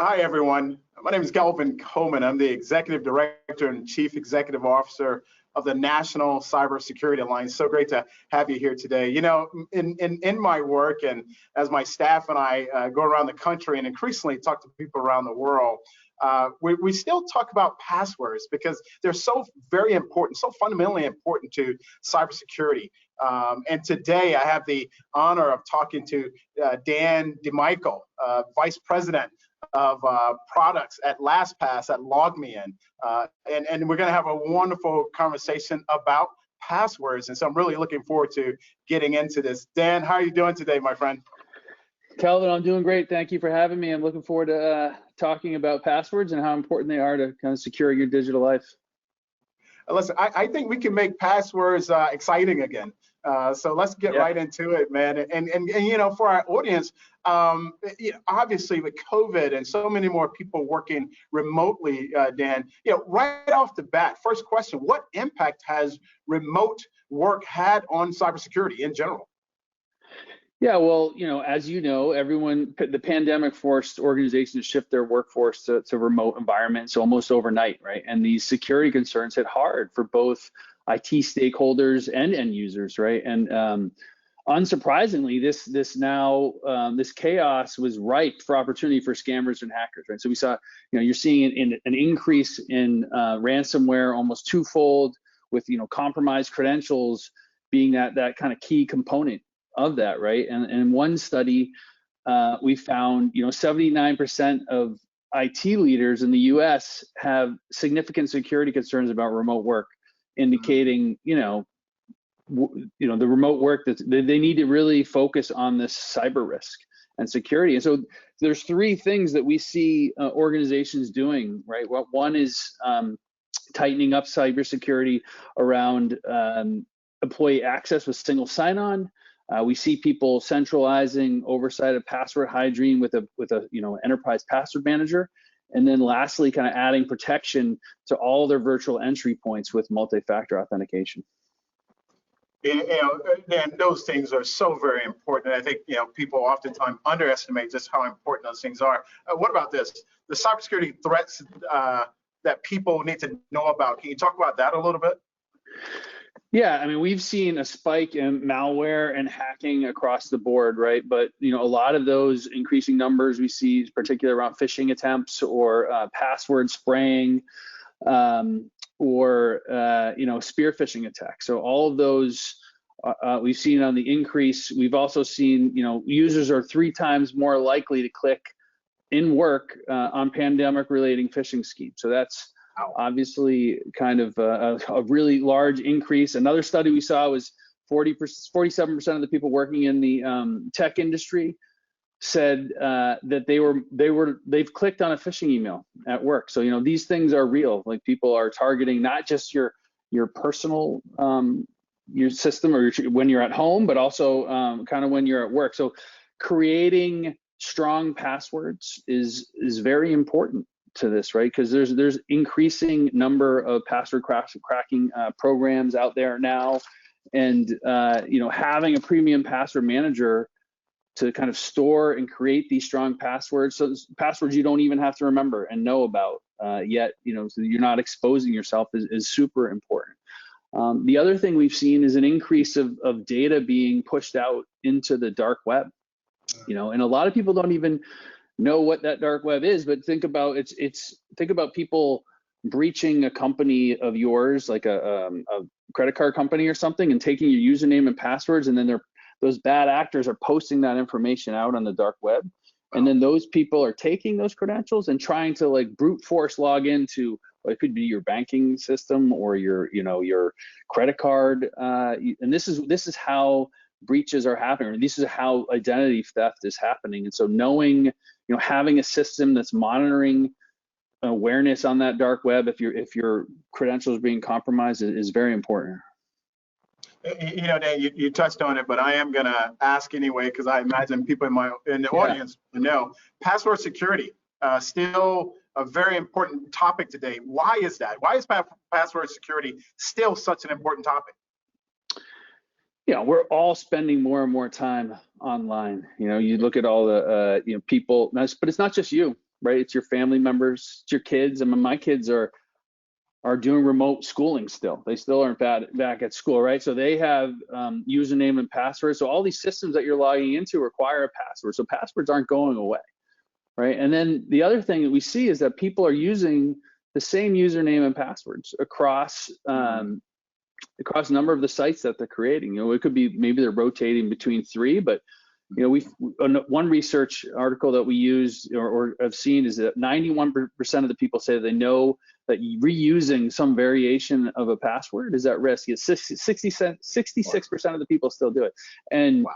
Hi, everyone. My name is Kelvin Coleman. I'm the Executive Director and Chief Executive Officer of the National Cybersecurity Alliance. So great to have you here today. You know, in my work and as my staff and I go around the country and increasingly talk to people around the world, we still talk about passwords because they're so very important, so fundamentally important to cybersecurity. And today I have the honor of talking to Dan DeMichele, Vice President of products at LastPass at LogMeIn. And we're going to have a wonderful conversation about passwords. And so I'm really looking forward to getting into this. Dan, how are you doing today, my friend? Kelvin, I'm doing great. Thank you for having me. I'm looking forward to talking about passwords and how important they are to kind of secure your digital life. Listen, I think we can make passwords exciting again. So let's get right into it, man. And you know, for our audience, you know, obviously with COVID and so many more people working remotely, Dan, you know, right off the bat, first question: what impact has remote work had on cybersecurity in general? Yeah, well, you know, as you know, the pandemic forced organizations to shift their workforce to remote environments almost overnight, right? And these security concerns hit hard for both IT stakeholders and end users, right? And unsurprisingly, this chaos was ripe for opportunity for scammers and hackers, right? So we saw, you know, you're seeing an increase in ransomware almost twofold, with, you know, compromised credentials being that kind of key component of that, right? And in one study, we found, you know, 79% of IT leaders in the U.S. have significant security concerns about remote work, indicating, you know, the remote work that they need to really focus on this cyber risk and security. And so there's three things that we see organizations doing, right? Well, one is tightening up cybersecurity around employee access with single sign-on. We see people centralizing oversight of password hygiene with a you know, enterprise password manager, and then lastly, kind of adding protection to all their virtual entry points with multi-factor authentication. You know, Dan, those things are so very important. I think, you know, people oftentimes underestimate just how important those things are. What about this? The cybersecurity threats that people need to know about. Can you talk about that a little bit? Yeah, I mean, we've seen a spike in malware and hacking across the board, right? But, you know, a lot of those increasing numbers we see, particularly around phishing attempts or password spraying, or you know, spear phishing attacks. So all of those we've seen on the increase. We've also seen, you know, users are 3 times more likely to click in work on pandemic-related phishing schemes. So that's obviously kind of a really large increase. Another study we saw was 47% of the people working in the tech industry said that they've clicked on a phishing email at work. So, you know, these things are real. Like, people are targeting not just your personal your system or when you're at home, but also kind of when you're at work. So creating strong passwords is very important to this, right? Because there's increasing number of password cracking programs out there now, and you know, having a premium password manager to kind of store and create these strong passwords, so passwords you don't even have to remember and know about yet, you know, so you're not exposing yourself, is super important. The other thing we've seen is an increase of data being pushed out into the dark web, you know, and a lot of people don't even know what that dark web is, but think about think about people breaching a company of yours, like a credit card company or something, and taking your username and passwords, and then those bad actors are posting that information out on the dark web, and then those people are taking those credentials and trying to, like, brute force log into, well, it could be your banking system or your credit card, and this is how breaches are happening. This is how identity theft is happening. And so knowing, you know, having a system that's monitoring awareness on that dark web if your credentials are being compromised is very important. You know, Dan, you touched on it, but I am going to ask anyway, because I imagine people in the audience know. Password security, still a very important topic today. Why is that? Why is password security still such an important topic? Yeah, we're all spending more and more time online. You know, you look at all the you know, people, but it's not just you. right? It's your family members, it's your kids. I mean, my kids are doing remote schooling still. They still aren't back at school, right? So they have username and password. So all these systems that you're logging into require a password. So passwords aren't going away, right? And then the other thing that we see is that people are using the same username and passwords across a number of the sites that they're creating. You know, it could be maybe they're rotating between three, but you know, one research article that we use or have seen is that 91% of the people say they know that reusing some variation of a password is at risk. 66% of the people still do it. And wow,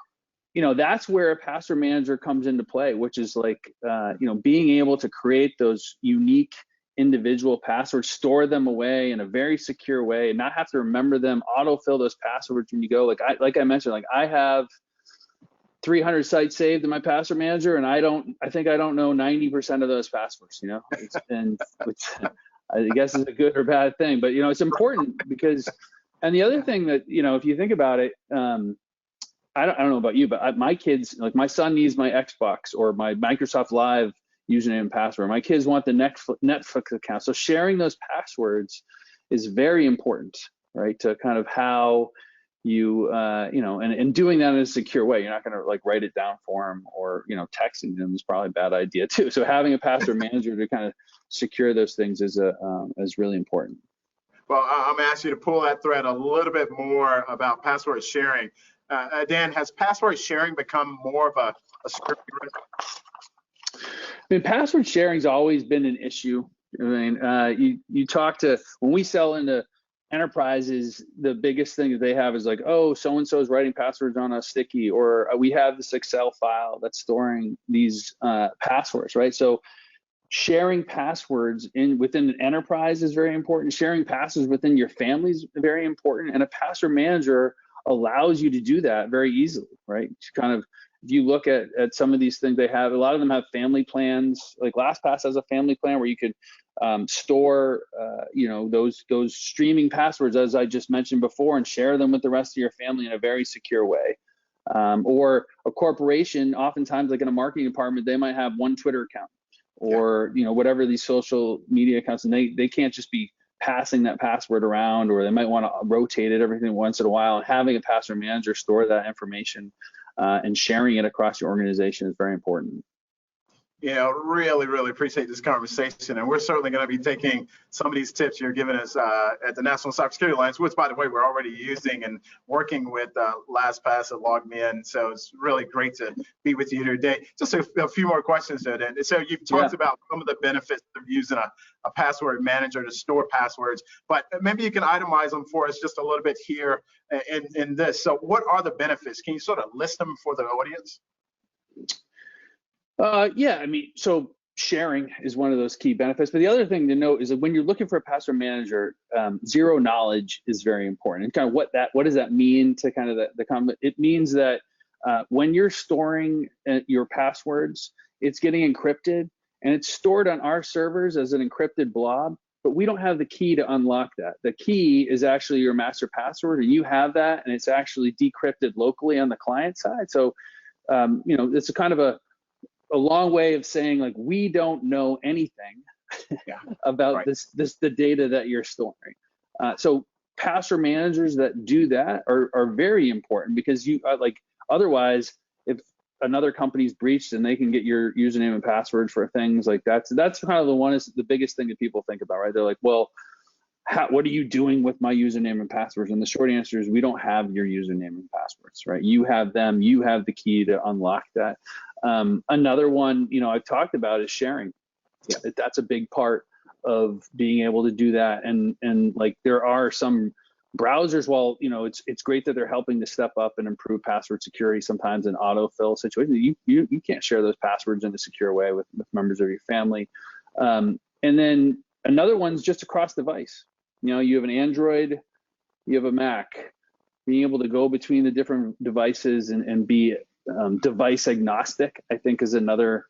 you know, that's where a password manager comes into play, which is like, you know, being able to create those unique individual passwords, store them away in a very secure way, and not have to remember them, autofill those passwords when you go. Like I mentioned, like I have 300 sites saved in my password manager, and I think I don't know 90% of those passwords, you know, and which I guess is a good or bad thing, but you know, it's important because, and the other thing that, you know, if you think about it, I don't know about you, but my kids, like my son needs my Xbox or my Microsoft Live username and password. My kids want the Netflix account. So sharing those passwords is very important, right? To kind of how you, you know, and doing that in a secure way. You're not going to like write it down for them, or, you know, texting them is probably a bad idea too. So having a password manager to kind of secure those things is really important. Well, I'm going to ask you to pull that thread a little bit more about password sharing. Dan, has password sharing become more of a security risk? I mean, password sharing's always been an issue. I mean, you talk to, when we sell into enterprises, the biggest thing that they have is like, oh, so-and-so is writing passwords on a sticky, or we have this Excel file that's storing these passwords, right? So sharing passwords within an enterprise is very important. Sharing passwords within your family is very important. And a password manager allows you to do that very easily, right? Kind of, if you look at some of these things they have, a lot of them have family plans. Like LastPass has a family plan where you could store, you know, those streaming passwords, as I just mentioned before, and share them with the rest of your family in a very secure way. Or a corporation, oftentimes like in a marketing department, they might have one Twitter account, or you know, whatever these social media accounts, and they can't just be passing that password around, or they might want to rotate it everything once in a while. And having a password manager store that information and sharing it across your organization is very important. You know, really appreciate this conversation, and we're certainly going to be taking some of these tips you're giving us at the National Cybersecurity Alliance, which, by the way, we're already using and working with LastPass and LogMeIn. So it's really great to be with you here today. Just a few more questions there, Dan. So you've talked about some of the benefits of using a password manager to store passwords, but maybe you can itemize them for us just a little bit here in this. So what are the benefits? Can you sort of list them for the audience? Yeah, I mean, so sharing is one of those key benefits. But the other thing to note is that when you're looking for a password manager, zero knowledge is very important. And kind of what does that mean to kind of the comment? It means that when you're storing your passwords, it's getting encrypted and it's stored on our servers as an encrypted blob, but we don't have the key to unlock that. The key is actually your master password, and you have that, and it's actually decrypted locally on the client side. So, you know, it's a kind of a long way of saying, like, we don't know anything about the data that you're storing. So password managers that do that are very important, because you like, otherwise, if another company's breached and they can get your username and password for things like that, so that's kind of the biggest thing that people think about, right? They're like, well, what are you doing with my username and passwords? And the short answer is, we don't have your username and passwords, right? You have them. You have the key to unlock that. Another one, you know, I've talked about is sharing. Yeah, that's a big part of being able to do that. And like, there are some browsers, while you know, it's great that they're helping to step up and improve password security sometimes in autofill situations. You can't share those passwords in a secure way with members of your family. And then another one's just across device. You know, you have an Android, you have a Mac. Being able to go between the different devices and be device agnostic, I think, is another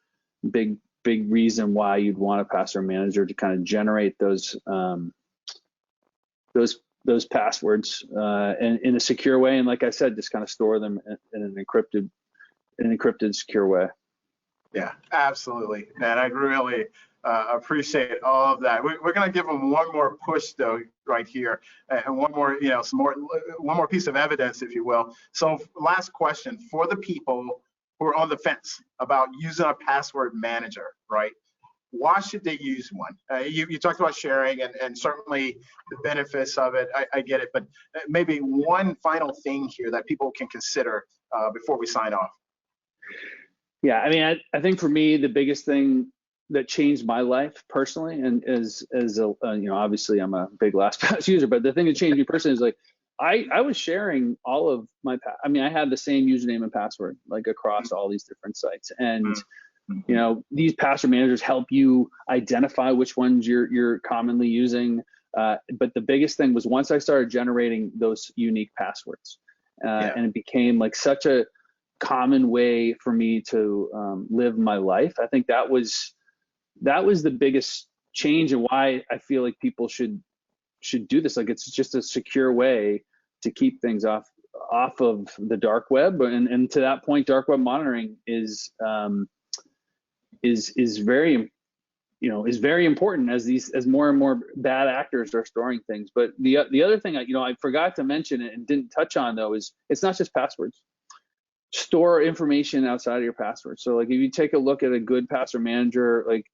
big reason why you'd want a password manager to kind of generate those passwords in a secure way, and like I said, just kind of store them in an encrypted secure way. Yeah, absolutely, man. I really appreciate all of that. We're going to give them one more push, though, right here, and one more, one more piece of evidence, if you will. So, last question for the people who are on the fence about using a password manager, right? Why should they use one? You talked about sharing and certainly the benefits of it. I get it, but maybe one final thing here that people can consider before we sign off. Yeah, I mean, I think for me, the biggest thing that changed my life personally, and as a, obviously I'm a big LastPass user, but the thing that changed me personally is like, I was sharing all of my, I had the same username and password like across all these different sites. And, these password managers help you identify which ones you're commonly using. But the biggest thing was once I started generating those unique passwords, and it became like such a common way for me to live my life. I think that was the biggest change, and why I feel like people should do this. Like, it's just a secure way to keep things off of the dark web, and to that point, dark web monitoring is very very important as more and more bad actors are storing things. But the other thing I forgot to mention and didn't touch on, though, is it's not just passwords. Store information outside of your password. So like if you take a look at a good password manager, like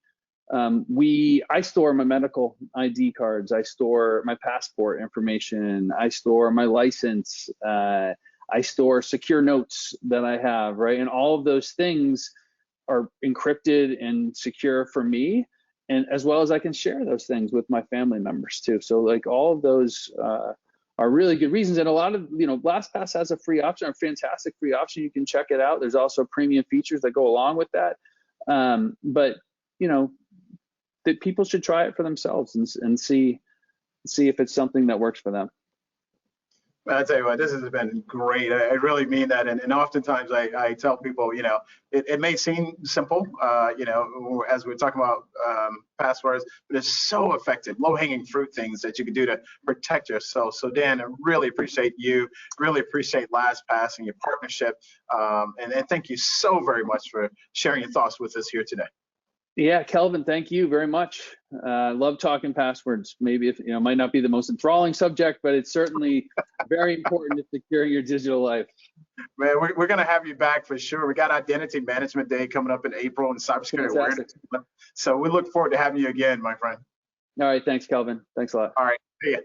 I store my medical ID cards, I store my passport information, I store my license, I store secure notes that I have, right? And all of those things are encrypted and secure for me, and as well as I can share those things with my family members too. So like all of those are really good reasons. And a lot of, LastPass has a free option, a fantastic free option. You can check it out. There's also premium features that go along with that. But that people should try it for themselves and see if it's something that works for them. I tell you what, this has been great. I really mean that. And oftentimes I tell people, it may seem simple, as we're talking about passwords, but it's so effective, low-hanging fruit things that you can do to protect yourself. So Dan, I really appreciate you, really appreciate LastPass and your partnership. And thank you so very much for sharing your thoughts with us here today. Yeah, Kelvin, thank you very much. Love talking passwords. Maybe if might not be the most enthralling subject, but it's certainly very important to securing your digital life. Man, we're going to have you back for sure. We got Identity Management Day coming up in April and Cybersecurity Awareness. So we look forward to having you again, my friend. All right, thanks, Kelvin. Thanks a lot. All right, see ya.